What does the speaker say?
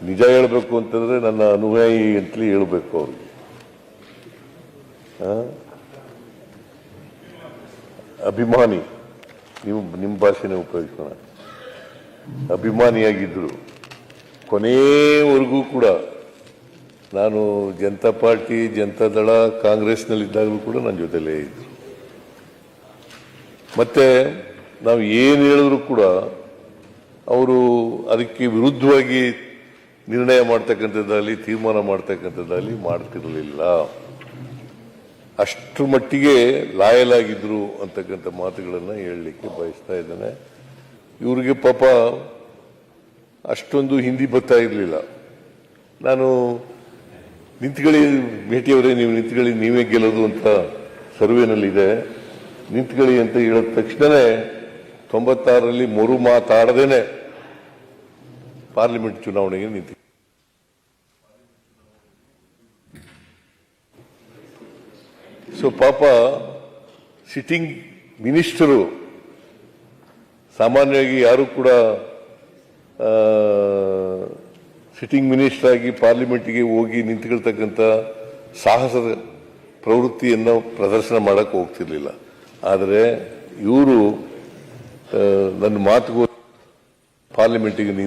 ನಿಜ ಹೇಳಬೇಕು ಅಂತಂದ್ರೆ ನನ್ನ ಅನುಯಾಯಿ ಅಂತಲೇ ಹೇಳಬೇಕು ಅವ್ರಿಗೆ. ಅಭಿಮಾನಿ, ನೀವು ನಿಮ್ಮ ಭಾಷೆನೇ ಉಪಯೋಗಿಸೋಣ. ಅಭಿಮಾನಿಯಾಗಿದ್ದರು. ಕೊನೆಯವರೆಗೂ ಕೂಡ ನಾನು ಜನತಾ ಪಾರ್ಟಿ, ಜನತಾದಳ, ಕಾಂಗ್ರೆಸ್ನಲ್ಲಿದ್ದಾಗಲೂ ಕೂಡ ನನ್ನ ಜೊತೆಲೇ ಇದ್ದರು. ಮತ್ತೆ ನಾವು ಏನು ಹೇಳಿದ್ರು ಕೂಡ ಅವರು ಅದಕ್ಕೆ ವಿರುದ್ಧವಾಗಿ ನಿರ್ಣಯ ಮಾಡ್ತಕ್ಕಂಥದ್ದಾಗಲಿ ತೀರ್ಮಾನ ಮಾಡ್ತಕ್ಕಂಥದ್ದಾಗಲಿ ಮಾಡ್ತಿರಲಿಲ್ಲ. ಅಷ್ಟರ ಮಟ್ಟಿಗೆ ಲಾಯಲ್ ಆಗಿದ್ರು ಅಂತಕ್ಕಂಥ ಮಾತುಗಳನ್ನು ಹೇಳಲಿಕ್ಕೆ ಬಯಸ್ತಾ ಇದ್ದೇನೆ. ಇವರಿಗೆ ಪಾಪ ಅಷ್ಟೊಂದು ಹಿಂದಿ ಬರ್ತಾ ಇರಲಿಲ್ಲ. ನಾನು ನಿಂತ್ಕೊಳ್ಳಿ ಭೇಟಿಯವರೇ, ನೀವು ನಿಂತ್ಕೊಳ್ಳಿ, ನೀವೇ ಗೆಲ್ಲೋದು ಅಂತ ಸರ್ವೆನಲ್ಲಿದೆ, ನಿಂತ್ಕೊಳ್ಳಿ ಅಂತ ಹೇಳಿದ ತಕ್ಷಣವೇ 96ರಲ್ಲಿ ಮರು ಮಾತಾಡದೇನೆ ಪಾರ್ಲಿಮೆಂಟ್ ಚುನಾವಣೆಗೆ ನಿಂತು. ಸೊ ಪಾಪ ಸಿಟ್ಟಿಂಗ್ ಮಿನಿಸ್ಟರು, ಸಾಮಾನ್ಯವಾಗಿ ಯಾರು ಕೂಡ ಸಿಟ್ಟಿಂಗ್ ಮಿನಿಸ್ಟರ್ ಆಗಿ ಪಾರ್ಲಿಮೆಂಟ್ಗೆ ಹೋಗಿ ನಿಂತ್ಕೊಳ್ತಕ್ಕಂಥ ಸಾಹಸದ ಪ್ರವೃತ್ತಿಯನ್ನು ಪ್ರದರ್ಶನ ಮಾಡಕ್ಕೆ ಹೋಗ್ತಿರ್ಲಿಲ್ಲ. ಆದರೆ ಇವರು ನನ್ನ ಮಾತುಗೂ ಪಾರ್ಲಿಮೆಂಟಿಗೆ